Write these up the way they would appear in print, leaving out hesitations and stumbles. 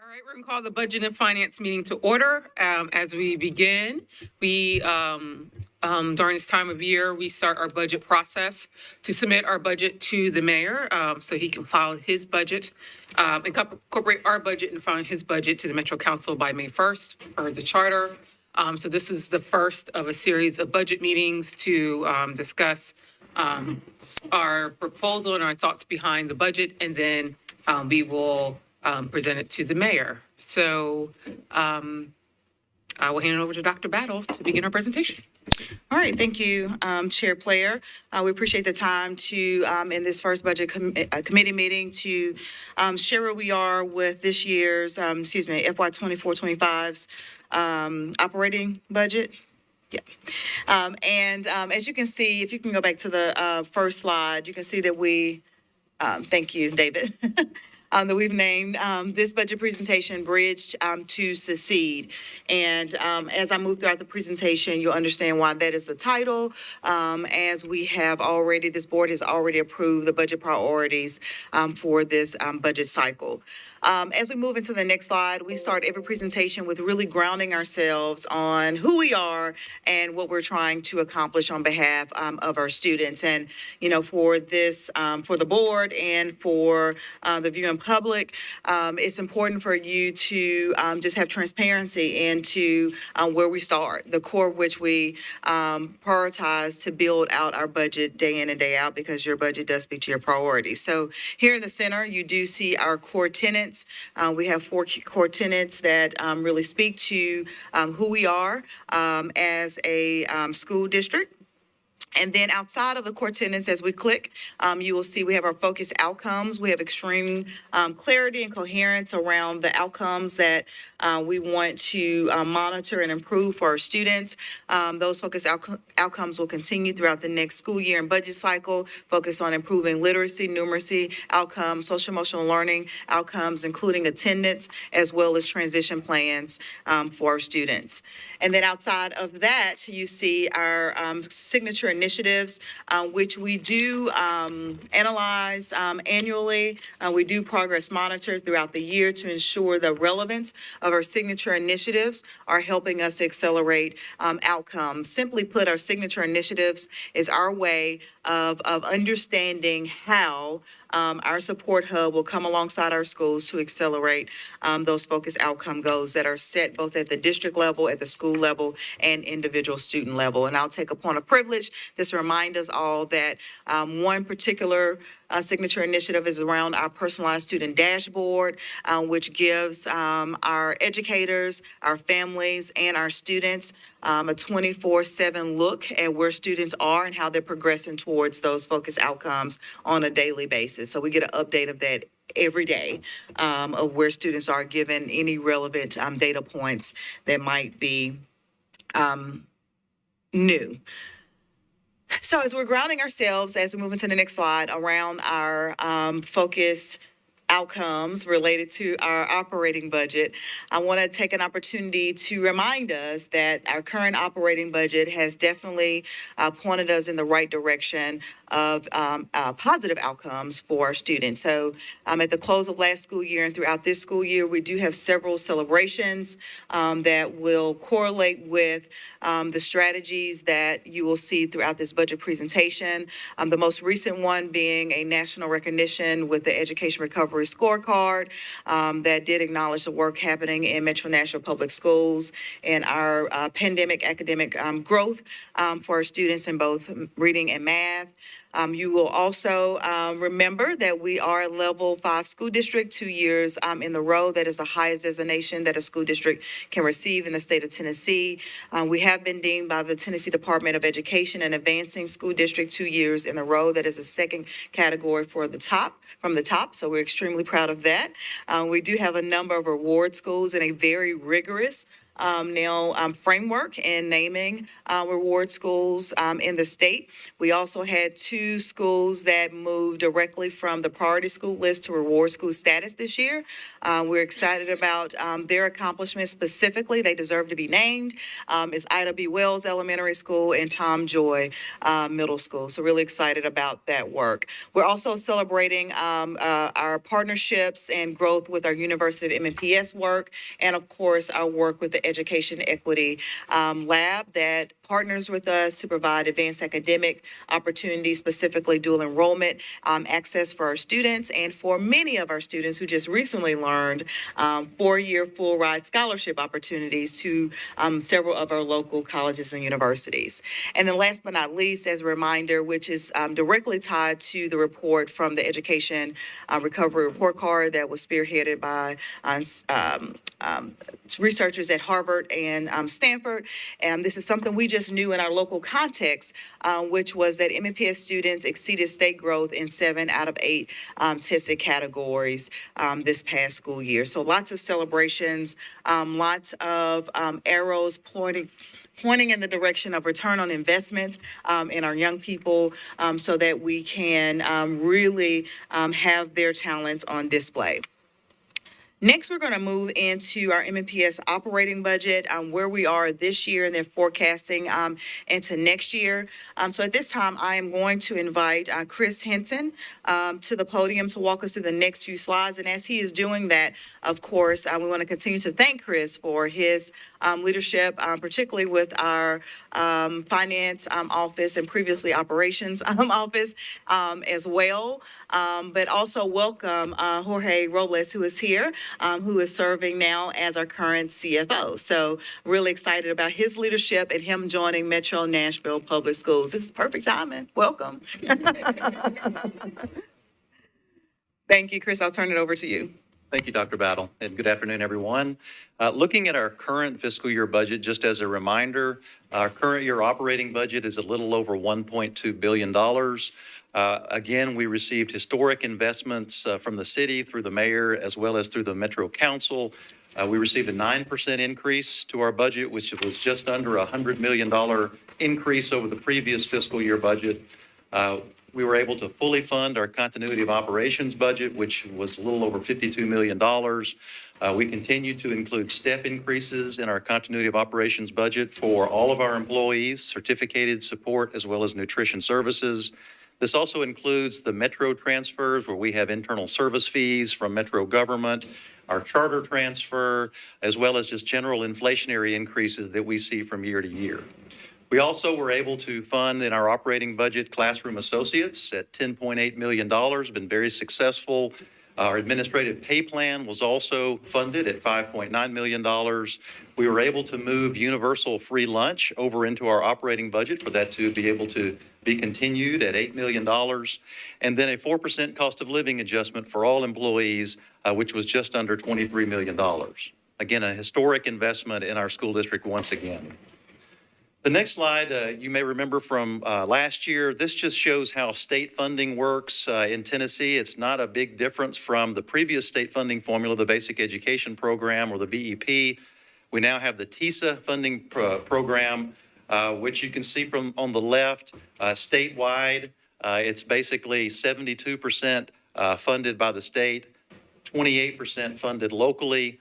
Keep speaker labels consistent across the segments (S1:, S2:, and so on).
S1: All right, we're going to call the Budget and Finance meeting to order. As we begin, during this time of year, we start our budget process to submit our budget to the mayor so he can file his budget, incorporate our budget and file his budget to the Metro Council by May 1st per the charter. So this is the first of a series of budget meetings to discuss our proposal and our thoughts behind the budget, and then we will present it to the mayor. So I will hand it over to Dr. Battle to begin our presentation.
S2: All right, thank you, Chair Player. We appreciate the time to, in this first budget committee meeting, to share where we are with this year's, FY 24-25's operating budget. Yeah. As you can see, if you can go back to the first slide, you can see that we, thank you, David, that we've named this budget presentation Bridge to Succeed. And as I move throughout the presentation, you'll understand why that is the title, as we have already, this board has already approved the budget priorities for this budget cycle. As we move into the next slide, we start every presentation with really grounding ourselves on who we are and what we're trying to accomplish on behalf of our students. And, you know, for this, for the board and for the viewing public, it's important for you to just have transparency into where we start, the core of which we prioritize to build out our budget day in and day out, because your budget does speak to your priorities. So here in the center, you do see our core tenets. We have 4 core tenets that really speak to who we are as a school district. And then outside of the core tenets, as we click, you will see we have our focus outcomes. We have extreme clarity and coherence around the outcomes that we want to monitor and improve for our students. Those focus outcomes will continue throughout the next school year and budget cycle, focus on improving literacy, numeracy outcomes, social emotional learning outcomes, including attendance, as well as transition plans for our students. And then outside of that, you see our signature initiatives, which we do analyze annually. We do progress monitor throughout the year to ensure the relevance of our signature initiatives are helping us accelerate outcomes. Simply put, our signature initiatives is our way of understanding how our support hub will come alongside our schools to accelerate those focus outcome goals that are set both at the district level, at the school level, and individual student level. And I'll take a point of privilege just to remind us all that one particular signature initiative is around our personalized student dashboard, which gives our educators, our families, and our students a 24/7 look at where students are and how they're progressing towards those focus outcomes on a daily basis. So we get an update of that every day of where students are, given any relevant data points that might be new. So as we're grounding ourselves, as we move into the next slide, around our focused outcomes related to our operating budget, I want to take an opportunity to remind us that our current operating budget has definitely pointed us in the right direction of positive outcomes for our students. So at the close of last school year and throughout this school year, we do have several celebrations that will correlate with the strategies that you will see throughout this budget presentation. The most recent one being a national recognition with the Education Recovery Scorecard that did acknowledge the work happening in Metro Nashville Public Schools and our pandemic academic growth for our students in both reading and math. You will also remember that we are a level 5 school district 2 years in the row. That is the highest designation that a school district can receive in the state of Tennessee. We have been deemed by the Tennessee Department of Education an advancing school district 2 years in a row. That is a second category from the top. So we're extremely proud of that. We do have a number of award schools and a very rigorous framework in naming reward schools in the state. We also had 2 schools that moved directly from the priority school list to reward school status this year. We're excited about their accomplishments specifically. They deserve to be named. It's Ida B. Wells Elementary School and Tom Joy Middle School. So really excited about that work. We're also celebrating our partnerships and growth with our University of MNPS work, and of course, our work with the Education Equity Lab that partners with us to provide advanced academic opportunities, specifically dual enrollment access for our students, and for many of our students who just recently learned 4-year full ride scholarship opportunities to several of our local colleges and universities. And then last but not least, as a reminder, which is directly tied to the report from the Education Recovery Report Card that was spearheaded by researchers at Harvard and Stanford. And this is something we just knew in our local context, which was that MNPS students exceeded state growth in 7 out of 8 tested categories this past school year. So lots of celebrations, lots of arrows pointing in the direction of return on investment in our young people so that we can really have their talents on display. Next, we're going to move into our MNPS operating budget, where we are this year, and then forecasting into next year. So at this time, I am going to invite Chris Henson to the podium to walk us through the next few slides. And as he is doing that, of course, we want to continue to thank Chris for his leadership, particularly with our finance office and previously operations office as well. But also welcome Jorge Robles, who is here. Who is serving now as our current CFO. So really excited about his leadership and him joining Metro Nashville Public Schools. This is perfect timing. Welcome. Thank you, Chris. I'll turn it over to you.
S3: Thank you, Dr. Battle, and good afternoon, everyone. Looking at our current fiscal year budget, just as a reminder, our current year operating budget is a little over $1.2 billion. Again, we received historic investments from the city through the mayor as well as through the Metro Council. We received a 9% increase to our budget, which was just under a $100 million increase over the previous fiscal year budget. We were able to fully fund our continuity of operations budget, which was a little over $52 million. We continue to include step increases in our continuity of operations budget for all of our employees, certificated support, as well as nutrition services. This also includes the Metro transfers, where we have internal service fees from Metro government, our charter transfer, as well as just general inflationary increases that we see from year to year. We also were able to fund in our operating budget classroom associates at $10.8 million, been very successful. Our administrative pay plan was also funded at $5.9 million. We were able to move universal free lunch over into our operating budget for that to be able to be continued at $8 million. And then a 4% cost of living adjustment for all employees, which was just under $23 million. Again, a historic investment in our school district once again. The next slide, you may remember from last year. This just shows how state funding works in Tennessee. It's not a big difference from the previous state funding formula, the Basic Education Program or the BEP. We now have the TISA funding program, which you can see from on the left, statewide. It's basically 72% funded by the state, 28% funded locally.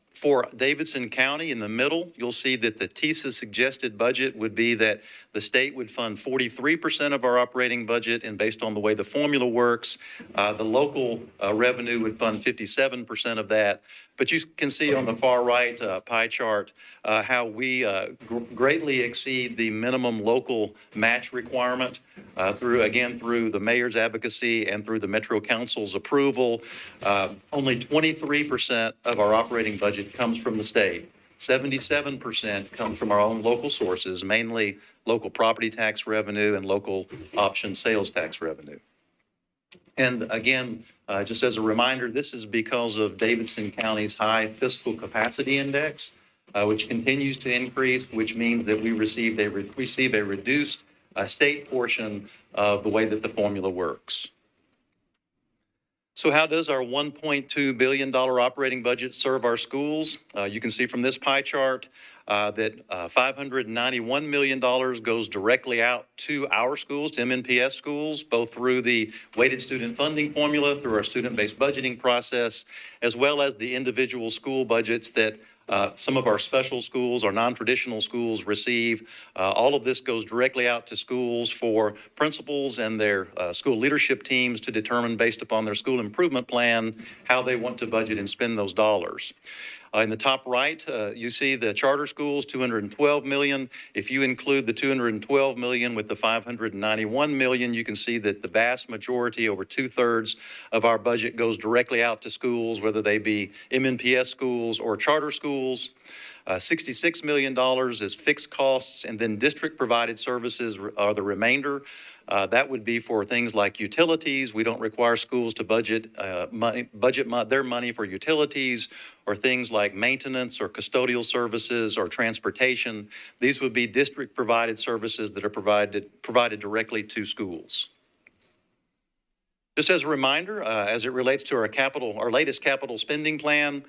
S3: For Davidson County in the middle, you'll see that the TISA suggested budget would be that the state would fund 43% of our operating budget, and based on the way the formula works, the local revenue would fund 57% of that. But you can see on the far right pie chart how we greatly exceed the minimum local match requirement through the mayor's advocacy and through the Metro Council's approval. Only 23% of our operating budget comes from the state. 77% comes from our own local sources, mainly local property tax revenue and local option sales tax revenue. And again, just as a reminder, this is because of Davidson County's high fiscal capacity index, which continues to increase, which means that we receive a reduced state portion of the way that the formula works. So how does our $1.2 billion operating budget serve our schools? You can see from this pie chart that $591 million goes directly out to our schools, to MNPS schools, both through the weighted student funding formula, through our student-based budgeting process, as well as the individual school budgets that some of our special schools, our non-traditional schools receive. All of this goes directly out to schools for principals and their school leadership teams to determine, based upon their school improvement plan, how they want to budget and spend those dollars. In the top right, you see the charter schools, $212 million. If you include the $212 million with the $591 million, you can see that the vast majority, over 2/3 of our budget, goes directly out to schools, whether they be MNPS schools or charter schools. $66 million is fixed costs, and then district-provided services are the remainder. That would be for things like utilities. We don't require schools to budget their money for utilities, or things like maintenance or custodial services or transportation. These would be district-provided services that are provided directly to schools. Just as a reminder, as it relates to our latest capital spending plan,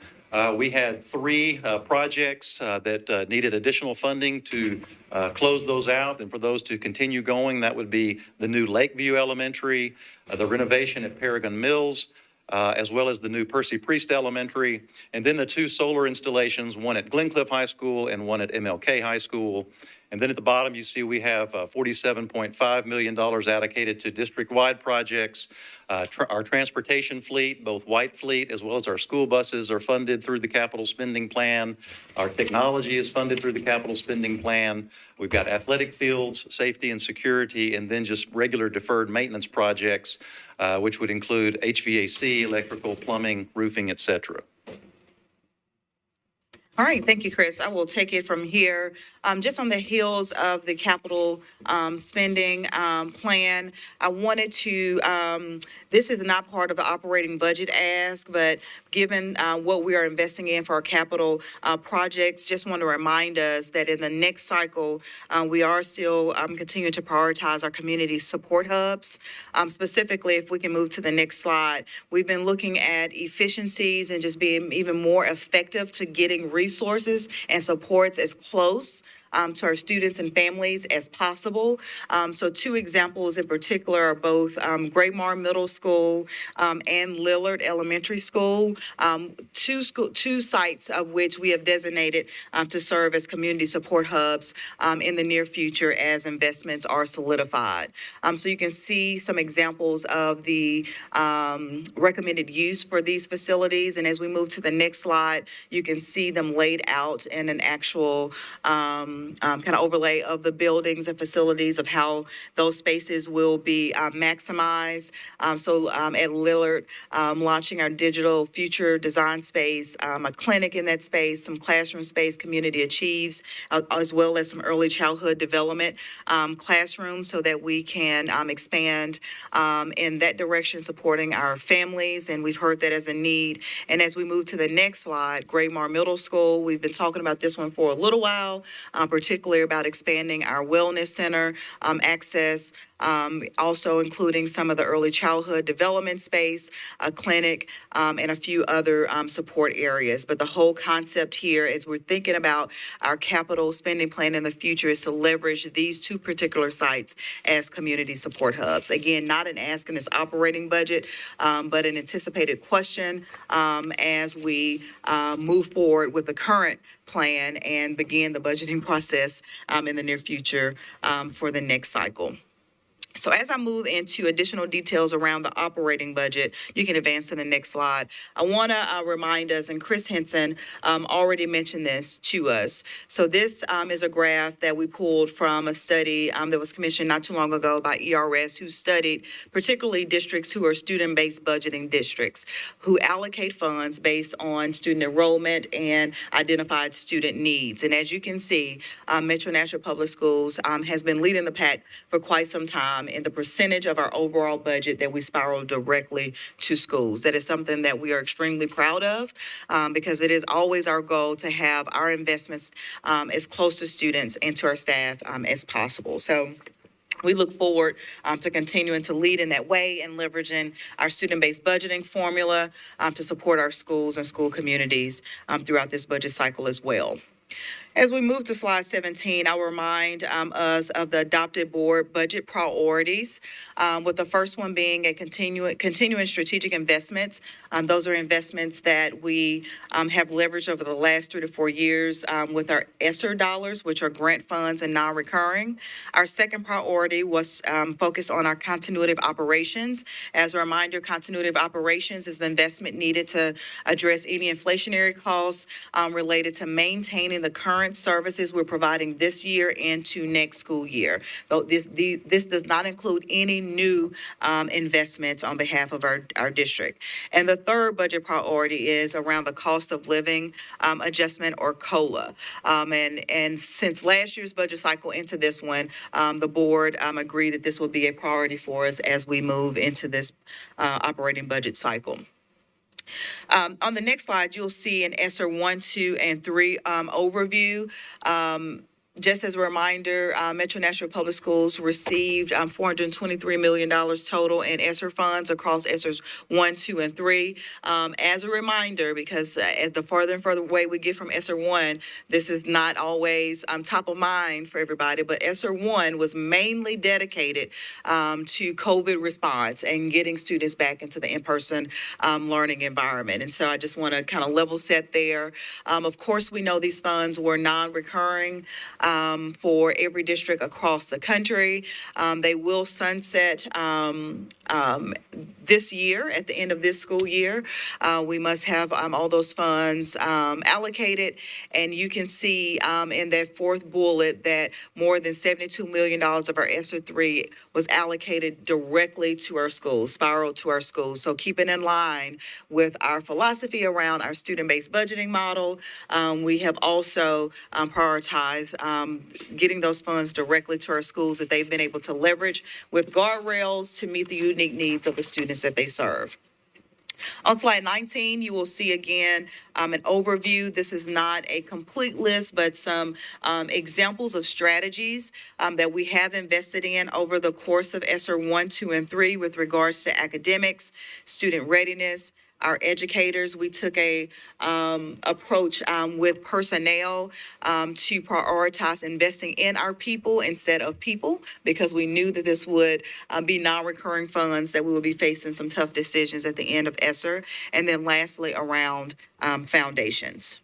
S3: we had three projects that needed additional funding to close those out, and for those to continue going, that would be the new Lakeview Elementary, the renovation at Paragon Mills, as well as the new Percy Priest Elementary, and then the two solar installations, one at Glencliff High School and one at MLK High School. And then at the bottom, you see we have $47.5 million allocated to district-wide projects. Our transportation fleet, both white fleet as well as our school buses, are funded through the capital spending plan. Our technology is funded through the capital spending plan. We've got athletic fields, safety and security, and then just regular deferred maintenance projects, which would include HVAC, electrical, plumbing, roofing, et cetera.
S2: All right, thank you, Chris. I will take it from here. Just on the heels of the capital spending plan, I wanted to, this is not part of the operating budget ask, but given what we are investing in for our capital projects, just want to remind us that in the next cycle, we are still continuing to prioritize our community support hubs. Specifically, if we can move to the next slide, we've been looking at efficiencies and just being even more effective to getting resources and supports as close to our students and families as possible. So two examples in particular are both Graymar Middle School and Lillard Elementary School, two sites of which we have designated to serve as community support hubs in the near future as investments are solidified. So you can see some examples of the recommended use for these facilities. And as we move to the next slide, you can see them laid out in an actual kind of overlay of the buildings and facilities of how those spaces will be maximized. So at Lillard, launching our digital future design space, a clinic in that space, some classroom space, Community Achieves, as well as some early childhood development classrooms so that we can expand in that direction, supporting our families, and we've heard that as a need. And as we move to the next slide, Graymar Middle School, we've been talking about this one for a little while, particularly about expanding our wellness center access, also including some of the early childhood development space, a clinic, and a few other support areas. But the whole concept here, as we're thinking about our capital spending plan in the future, is to leverage these two particular sites as community support hubs. Again, not an ask in this operating budget, but an anticipated question as we move forward with the current plan and begin the budgeting process in the near future for the next cycle. So as I move into additional details around the operating budget, you can advance to the next slide. I want to remind us, and Chris Henson already mentioned this to us. So this is a graph that we pulled from a study that was commissioned not too long ago by ERS, who studied particularly districts who are student-based budgeting districts, who allocate funds based on student enrollment and identified student needs. And as you can see, Metro Nashville Public Schools has been leading the pack for quite some time in the percentage of our overall budget that we spiral directly to schools. That is something that we are extremely proud of because it is always our goal to have our investments as close to students and to our staff as possible. So We look forward to continuing to lead in that way and leveraging our student-based budgeting formula to support our schools and school communities throughout this budget cycle as well. As we move to slide 17, I'll remind us of the adopted board budget priorities, with the first one being a continuing strategic investments. Those are investments that we have leveraged over the last 3 to 4 years with our ESSER dollars, which are grant funds and non-recurring. Our second priority was focused on our continuity of operations. As a reminder, continuity of operations is the investment needed to address any inflationary costs related to maintaining the current services we're providing this year into next school year. Though this does not include any new investments on behalf of our district. And the third budget priority is around the cost of living adjustment, or COLA. And since last year's budget cycle into this one, the board agreed that this will be a priority for us as we move into this operating budget cycle. On the next slide, you'll see an ESSER 1, 2, and 3 overview. Just as a reminder, Metro Nashville Public Schools received $423 million total in ESSER funds across ESSERs 1, 2, and 3. As a reminder, because the further and further away we get from ESSER 1, this is not always top of mind for everybody, but ESSER 1 was mainly dedicated to COVID response and getting students back into the in-person learning environment. And so I just want to kind of level set there. Of course, we know these funds were non-recurring for every district across the country. They will sunset this year, at the end of this school year. We must have all those funds allocated, and you can see in that fourth bullet that more than $72 million of our ESSER 3 was allocated directly to our schools, spiraled to our schools. So keep it in line with our philosophy around our student-based budgeting model. We have also prioritized getting those funds directly to our schools that they've been able to leverage with guardrails to meet the unique needs of the students that they serve. On slide 19, you will see again an overview. This is not a complete list, but some examples of strategies that we have invested in over the course of ESSER 1, 2, and 3 with regards to academics, student readiness, our educators. We took a approach with personnel to prioritize investing in our people instead of people, because we knew that this would be non-recurring funds, that we would be facing some tough decisions at the end of ESSER. And then lastly, around foundations.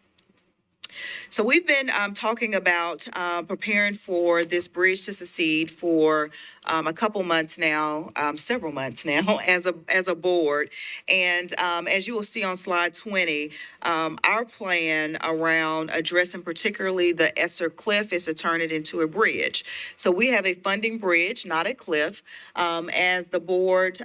S2: So we've been talking about preparing for this Bridge to Succeed for a couple months now, several months now as a board. And as you will see on slide 20, our plan around addressing particularly the ESSER cliff is to turn it into a bridge. So we have a funding bridge, not a cliff. As the board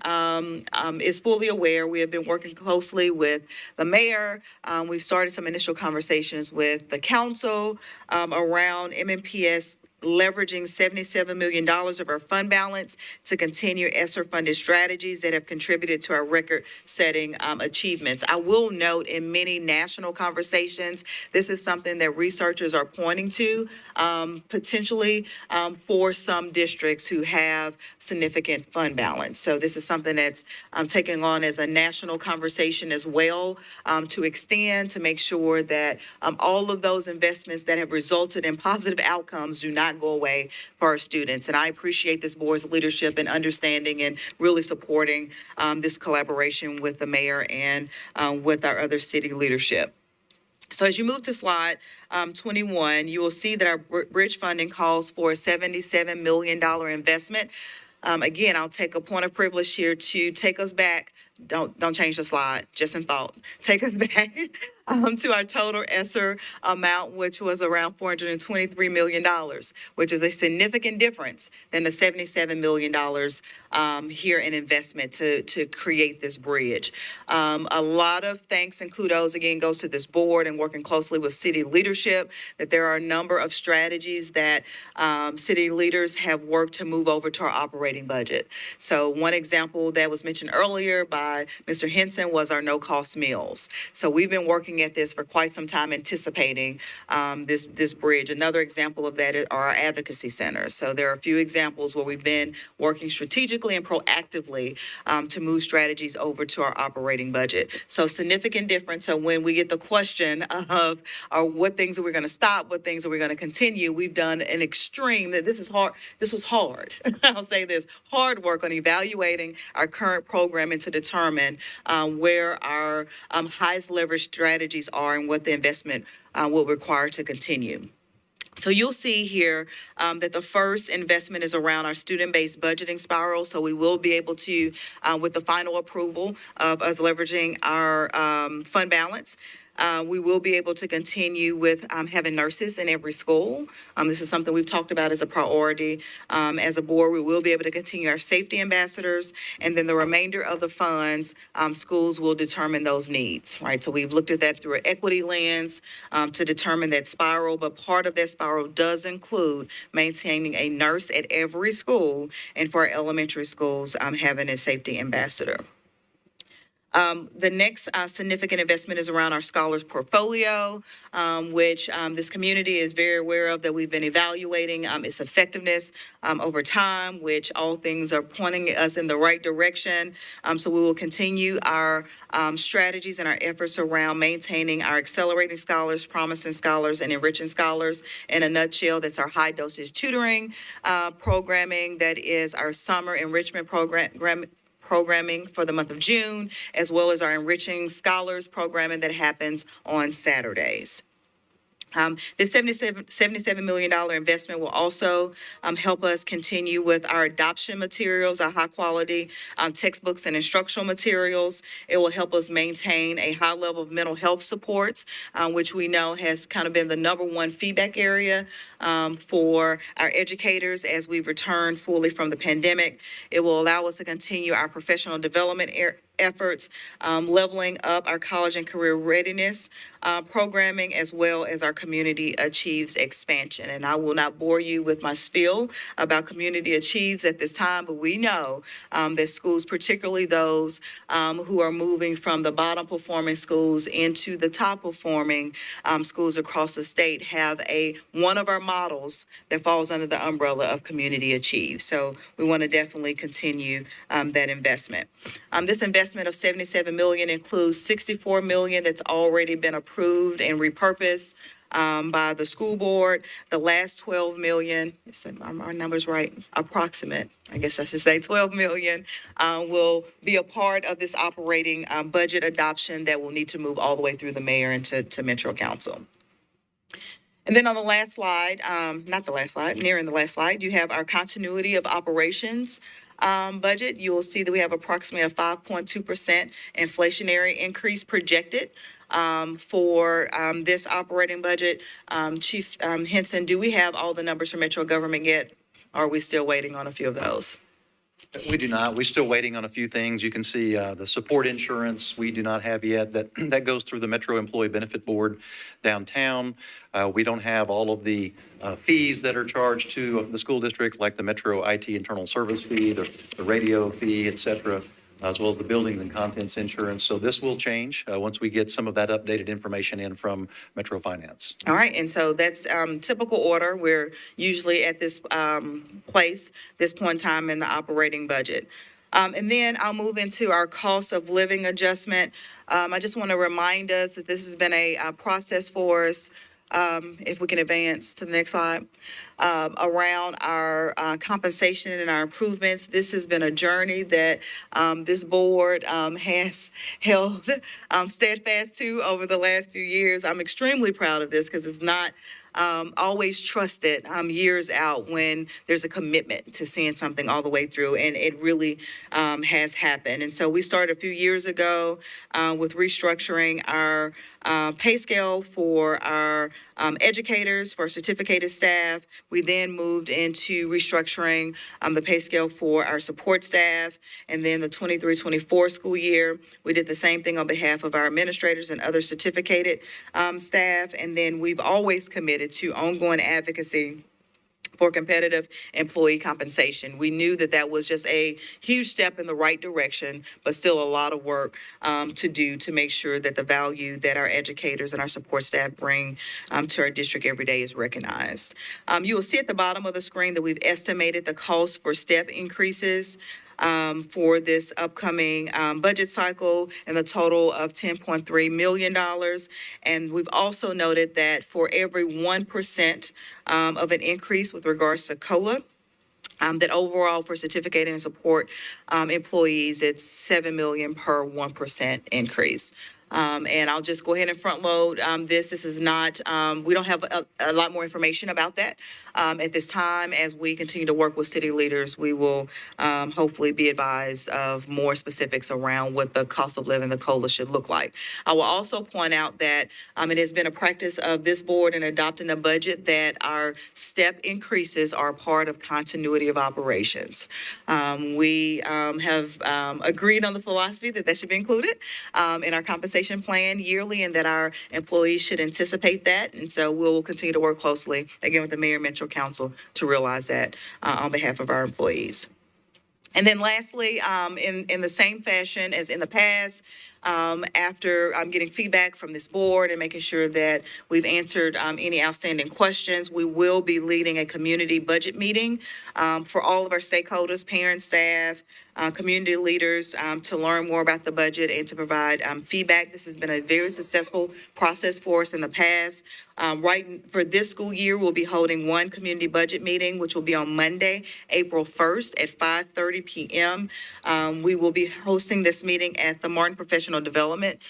S2: is fully aware, we have been working closely with the mayor. We started some initial conversations with the council around MNPS leveraging $77 million of our fund balance to continue ESSER-funded strategies that have contributed to our record-setting achievements. I will note in many national conversations, this is something that researchers are pointing to, potentially for some districts who have significant fund balance. So this is something that's taking on as a national conversation as well, to extend, to make sure that all of those investments that have resulted in positive outcomes do not go away for our students. And I appreciate this board's leadership and understanding and really supporting this collaboration with the mayor and with our other city leadership. So as you move to slide 21, you will see that our bridge funding calls for a $77 million investment. Again, I'll take a point of privilege here to take us back. Don't change the slide, just in thought. Take us back to our total ESSER amount, which was around $423 million, which is a significant difference than the $77 million here in investment to create this bridge. A lot of thanks and kudos, again, goes to this board and working closely with city leadership, that there are a number of strategies that city leaders have worked to move over to our operating budget. So one example that was mentioned earlier by Mr. Henson was our no-cost meals. So we've been working looking at this for quite some time, anticipating this bridge. Another example of that are our advocacy centers. So there are a few examples where we've been working strategically and proactively to move strategies over to our operating budget. So significant difference. So when we get the question of what things are we going to stop, what things are we going to continue, we've done an extreme, that this is hard. This was hard. I'll say this, hard work on evaluating our current programming to determine where our highest leverage strategies are and what the investment will require to continue. So you'll see here that the first investment is around our student-based budgeting spiral. So we will be able to, with the final approval of us leveraging our fund balance, we will be able to continue with having nurses in every school. This is something we've talked about as a priority. As a board, we will be able to continue our safety ambassadors, and then the remainder of the funds, schools will determine those needs, right? So we've looked at that through an equity lens to determine that spiral, but part of that spiral does include maintaining a nurse at every school, and for our elementary schools, having a safety ambassador. The next significant investment is around our scholars portfolio, which this community is very aware of, that we've been evaluating its effectiveness over time, which all things are pointing us in the right direction. So we will continue our strategies and our efforts around maintaining our accelerating scholars, promising scholars, and enriching scholars. In a nutshell, that's our high dosage tutoring programming, that is our summer enrichment programming for the month of June, as well as our Enriching Scholars programming that happens on Saturdays. This $77 million investment will also help us continue with our adoption materials, our high-quality textbooks and instructional materials. It will help us maintain a high level of mental health supports, which we know has kind of been the number one feedback area for our educators as we return fully from the pandemic. It will allow us to continue our professional development efforts, leveling up our college and career readiness programming, as well as our Community Achieves expansion. And I will not bore you with my spiel about Community Achieves at this time, but we know that schools, particularly those who are moving from the bottom performing schools into the top performing schools across the state, have one of our models that falls under the umbrella of Community Achieves. So we want to definitely continue that investment. This investment of $77 million includes $64 million that's already been approved and repurposed by the school board. The last $12 million, our number's right, approximate, I guess I should say $12 million, will be a part of this operating budget adoption that will need to move all the way through the mayor and to Metro Council. And then on the last slide, not the last slide, nearing the last slide, you have our continuity of operations budget. You will see that we have approximately a 5.2% inflationary increase projected for this operating budget. Chief Henson, do we have all the numbers for Metro government yet? Or are we still waiting on a few of those?
S3: We do not. We're still waiting on a few things. You can see the support insurance we do not have yet. That goes through the Metro Employee Benefit Board downtown. We don't have all of the fees that are charged to the school district, like the Metro IT internal service fee, the radio fee, et cetera, as well as the buildings and contents insurance. So this will change once we get some of that updated information in from Metro Finance.
S2: All right, and so that's typical order. We're usually at this this point in time in the operating budget. And then I'll move into our cost of living adjustment. I just want to remind us that this has been a process for us. If we can advance to the next slide, around our compensation and our improvements. This has been a journey that this board has held steadfast to over the last few years. I'm extremely proud of this because it's not always trusted years out when there's a commitment to seeing something all the way through, and it really has happened. And so we started a few years ago with restructuring our pay scale for our educators, for certificated staff. We then moved into restructuring the pay scale for our support staff. And then the 23-24 school year, we did the same thing on behalf of our administrators and other certificated staff. And then we've always committed to ongoing advocacy for competitive employee compensation. We knew that that was just a huge step in the right direction, but still a lot of work to do to make sure that the value that our educators and our support staff bring to our district every day is recognized. You will see at the bottom of the screen that we've estimated the cost for step increases for this upcoming budget cycle in the total of $10.3 million. And we've also noted that for every 1% of an increase with regards to COLA, that overall for certificated and support employees, it's $7 million per 1% increase. And I'll just go ahead and front load this. This is not, we don't have a lot more information about that at this time. As we continue to work with city leaders, we will hopefully be advised of more specifics around what the cost of living, the COLA should look like. I will also point out that it has been a practice of this board in adopting a budget that our step increases are part of continuity of operations. We have agreed on the philosophy that that should be included in our compensation plan yearly, and that our employees should anticipate that. And so we'll continue to work closely, again, with the Mayor and Metro Council to realize that on behalf of our employees. And then lastly, in the same fashion as in the past, after getting feedback from this board and making sure that we've answered any outstanding questions, we will be leading a community budget meeting for all of our stakeholders, parents, staff, community leaders, to learn more about the budget and to provide feedback. This has been a very successful process for us in the past. Right for this school year, we'll be holding one community budget meeting, which will be on Monday, April 1st at 5:30 p.m. We will be hosting this meeting at the Martin Professional Development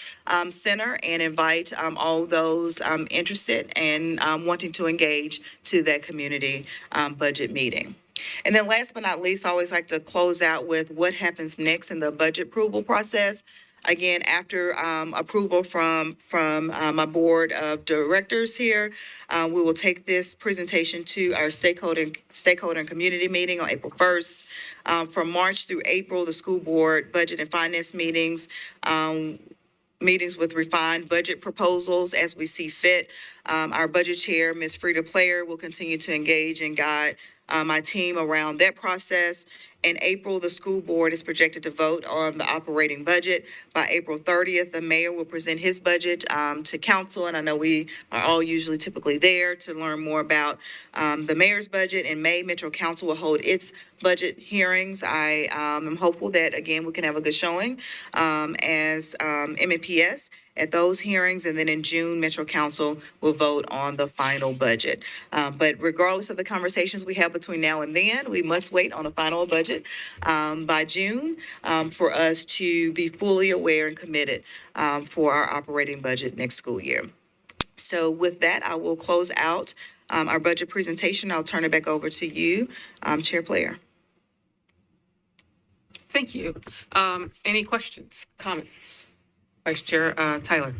S2: Center and invite all those interested and wanting to engage to that community budget meeting. And then last but not least, I always like to close out with what happens next in the budget approval process. Again, after approval from my board of directors here, we will take this presentation to our stakeholder and community meeting on April 1st. From March through April, the school board budget and finance meetings with refined budget proposals as we see fit. Our budget chair, Ms. Frida Player, will continue to engage and guide my team around that process. In April, the school board is projected to vote on the operating budget. By April 30th, the mayor will present his budget to council, and I know we are all usually typically there to learn more about the mayor's budget. In May, Metro Council will hold its budget hearings. I am hopeful that, again, we can have a good showing as MNPS at those hearings, and then in June, Metro Council will vote on the final budget. But regardless of the conversations we have between now and then, we must wait on a final budget by June for us to be fully aware and committed for our operating budget next school year. So with that, I will close out our budget presentation. I'll turn it back over to you, Chair Player.
S1: Thank you. Any questions, comments? Vice Chair Tyler.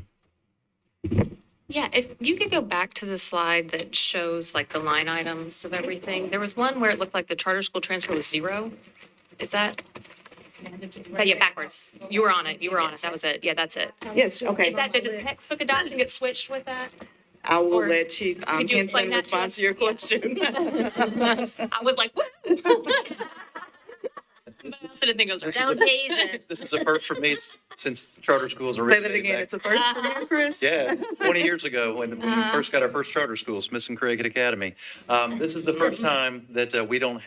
S4: Yeah, if you could go back to the slide that shows like the line items of everything. There was one where it looked like the charter school transfer was zero. Is that? Yeah, backwards. You were on it. That was it. Yeah, that's it.
S2: Yes, okay.
S4: Is that, did the textbook adoption get switched with that?
S2: I will
S4: or
S2: let Chief
S4: could you explain
S2: Henson
S4: that to
S2: respond
S4: us?
S2: to your question.
S4: I was like, what? But I also didn't think it was right.
S5: Don't tease us.
S3: This is a first for me since charter schools
S2: Say
S3: originated
S2: that again.
S3: back-
S2: It's a first for you, Chris?
S3: Yeah, 20 years ago when we first got our first charter school, Smith and Craig Academy. This is the first time that we don't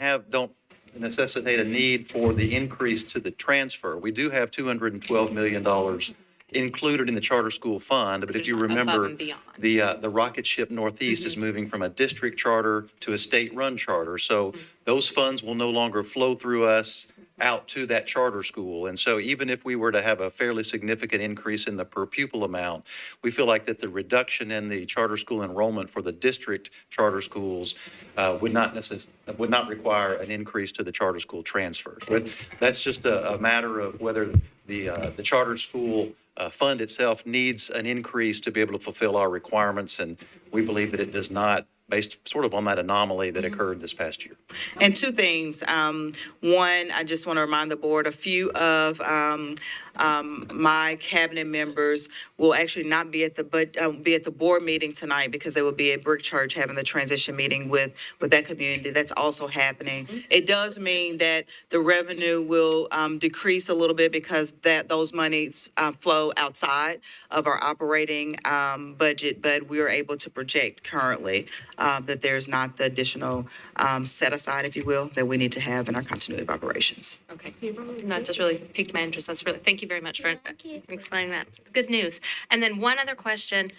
S3: necessitate a need for the increase to the transfer. We do have $212 million included in the charter school fund, but if you
S4: Above
S3: remember,
S4: and beyond.
S3: the rocket ship Northeast is moving from a district charter to a state-run charter. So those funds will no longer flow through us out to that charter school. And so even if we were to have a fairly significant increase in the per pupil amount, we feel like that the reduction in the charter school enrollment for the district charter schools would not require an increase to the charter school transfer. But that's just a matter of whether the charter school fund itself needs an increase to be able to fulfill our requirements, and we believe that it does not based sort of on that anomaly that occurred this past year.
S2: And two things. One, I just want to remind the board, a few of my cabinet members will actually not be at the board meeting tonight because they will be at Brick Church having the transition meeting with that community. That's also happening. It does mean that the revenue will decrease a little bit because those monies flow outside of our operating budget, but we are able to project currently that there's not the additional set aside, if you will, that we need to have in our continuity of operations.
S4: Okay, that just really piqued my interest. Thank you very much for explaining that. Good news. And then one other question.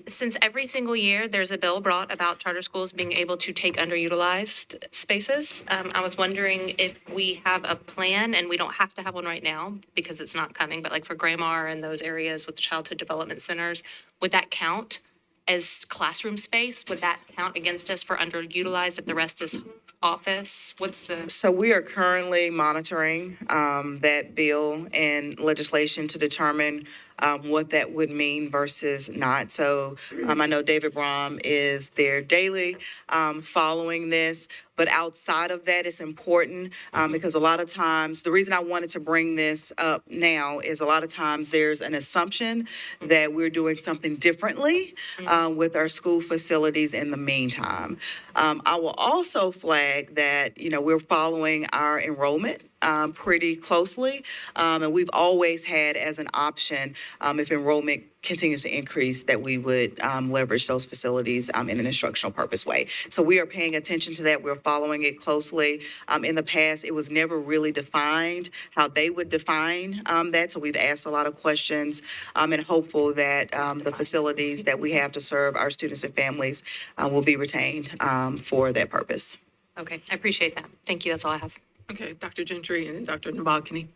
S4: Since every single year, there's a bill brought about charter schools being able to take underutilized spaces, I was wondering if we have a plan, and we don't have to have one right now because it's not coming, but like for Grammar and those areas with the childhood development centers, would that count as classroom space? Would that count against us for underutilized if the rest is office? What's the?
S2: So we are currently monitoring that bill and legislation to determine what that would mean versus not. So I know David Brom is there daily following this. But outside of that, it's important because a lot of times, the reason I wanted to bring this up now is a lot of times there's an assumption that we're doing something differently with our school facilities in the meantime. I will also flag that, we're following our enrollment pretty closely. And we've always had as an option, if enrollment continues to increase, that we would leverage those facilities in an instructional purpose way. So we are paying attention to that. We're following it closely. In the past, it was never really defined how they would define that. So we've asked a lot of questions and hopeful that the facilities that we have to serve our students and families will be retained for that purpose.
S4: Okay, I appreciate that. Thank you. That's all I have.
S1: Okay, Dr. Gentry and then Dr. Nabokny.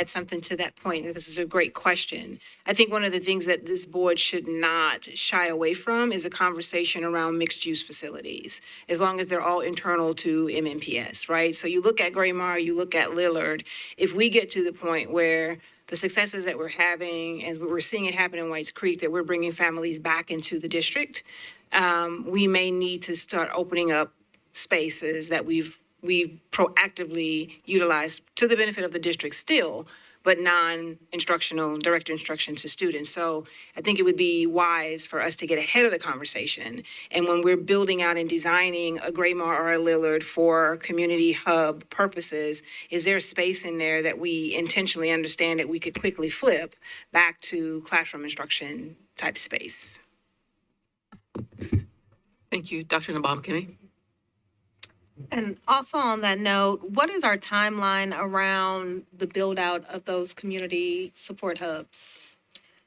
S5: Add something to that point. This is a great question. I think one of the things that this board should not shy away from is a conversation around mixed-use facilities, as long as they're all internal to MNPS, right? So you look at Graymar, you look at Lillard. If we get to the point where the successes that we're having, and we're seeing it happen in Whites Creek, that we're bringing families back into the district, we may need to start opening up spaces that we've proactively utilized to the benefit of the district still, but non-instructional, direct instruction to students. So I think it would be wise for us to get ahead of the conversation. And when we're building out and designing a Graymar or a Lillard for community hub purposes, is there a space in there that we intentionally understand that we could quickly flip back to classroom instruction type space?
S1: Thank you. Dr. Nabokny.
S6: And also on that note, what is our timeline around the build out of those community support hubs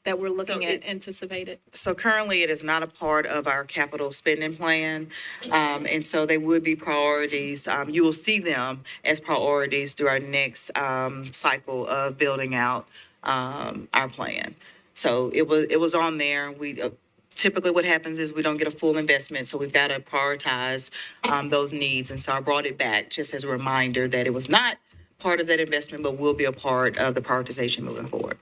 S6: that we're looking at anticipated?
S2: So currently, it is not a part of our capital spending plan. And so they would be priorities. You will see them as priorities through our next cycle of building out our plan. So it was on there. Typically what happens is we don't get a full investment, so we've got to prioritize those needs. And so I brought it back just as a reminder that it was not part of that investment, but will be a part of the prioritization moving forward.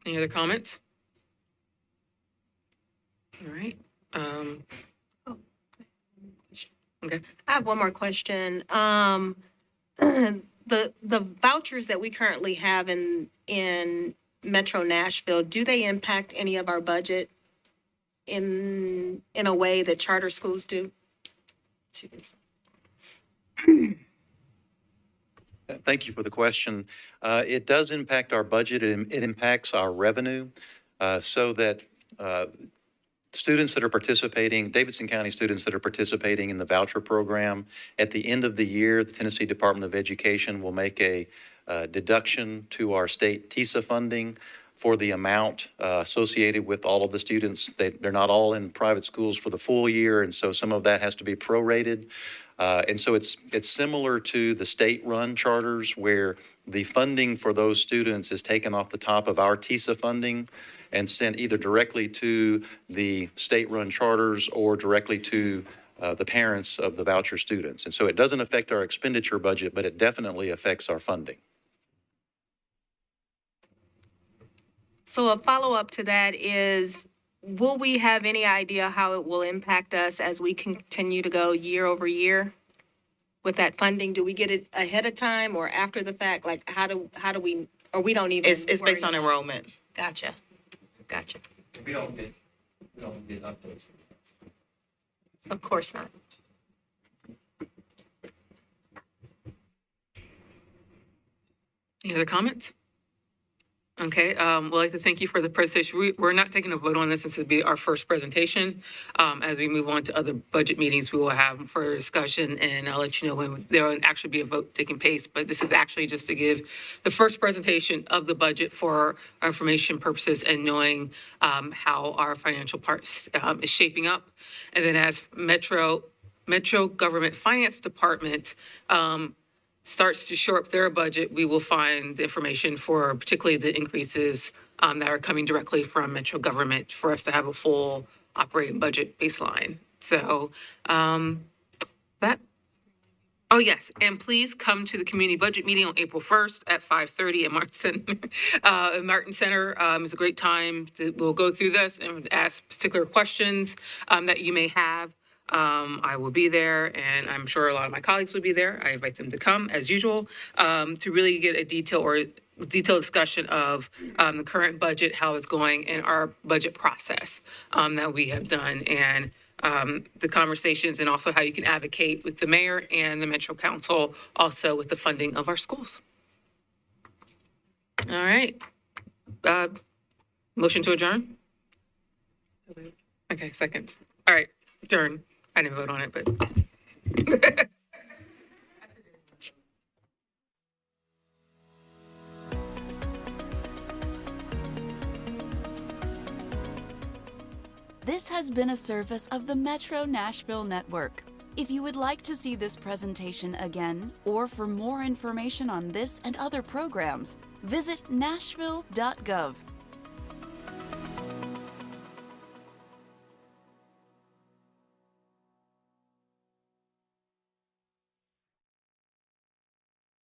S1: Any other comments? All right. Okay.
S6: I have one more question. The vouchers that we currently have in Metro Nashville, do they impact any of our budget in a way that charter schools do?
S3: Thank you for the question. It does impact our budget. It impacts our revenue so that students that are participating, Davidson County students that are participating in the voucher program, at the end of the year, the Tennessee Department of Education will make a deduction to our state TISA funding for the amount associated with all of the students. They're not all in private schools for the full year, and so some of that has to be prorated. And so it's similar to the state-run charters where the funding for those students is taken off the top of our TISA funding and sent either directly to the state-run charters or directly to the parents of the voucher students. And so it doesn't affect our expenditure budget, but it definitely affects our funding.
S6: So a follow-up to that is, will we have any idea how it will impact us as we continue to go year over year with that funding? Do we get it ahead of time or after the fact? Like, how do we, or we don't even?
S2: It's based on
S6: worry?
S2: enrollment.
S6: Gotcha.
S3: We don't get updates.
S6: Of course not.
S1: Any other comments? Okay, we'd like to thank you for the presentation. We're not taking a vote on this since it'll be our first presentation. As we move on to other budget meetings, we will have further discussion, and I'll let you know when there will actually be a vote taking place. But this is actually just to give the first presentation of the budget for our information purposes and knowing how our financial parts is shaping up. And then as Metro Government Finance Department starts to shore up their budget, we will find the information for particularly the increases that are coming directly from Metro government for us to have a full operating budget baseline. So that, oh yes, and please come to the community budget meeting on April 1st at 5:30 at Martin Center. It's a great time. We'll go through this and ask particular questions that you may have. I will be there, and I'm sure a lot of my colleagues will be there. I invite them to come, as usual, to really get a detailed discussion of the current budget, how it's going, and our budget process that we have done, and the conversations, and also how you can advocate with the mayor and the Metro Council, also with the funding of our schools. All right. Motion to adjourn? Okay, second. All right, adjourn. I didn't vote on it, but.
S7: This has been a service of the Metro Nashville Network. If you would like to see this presentation again, or for more information on this and other programs, visit nashville.gov.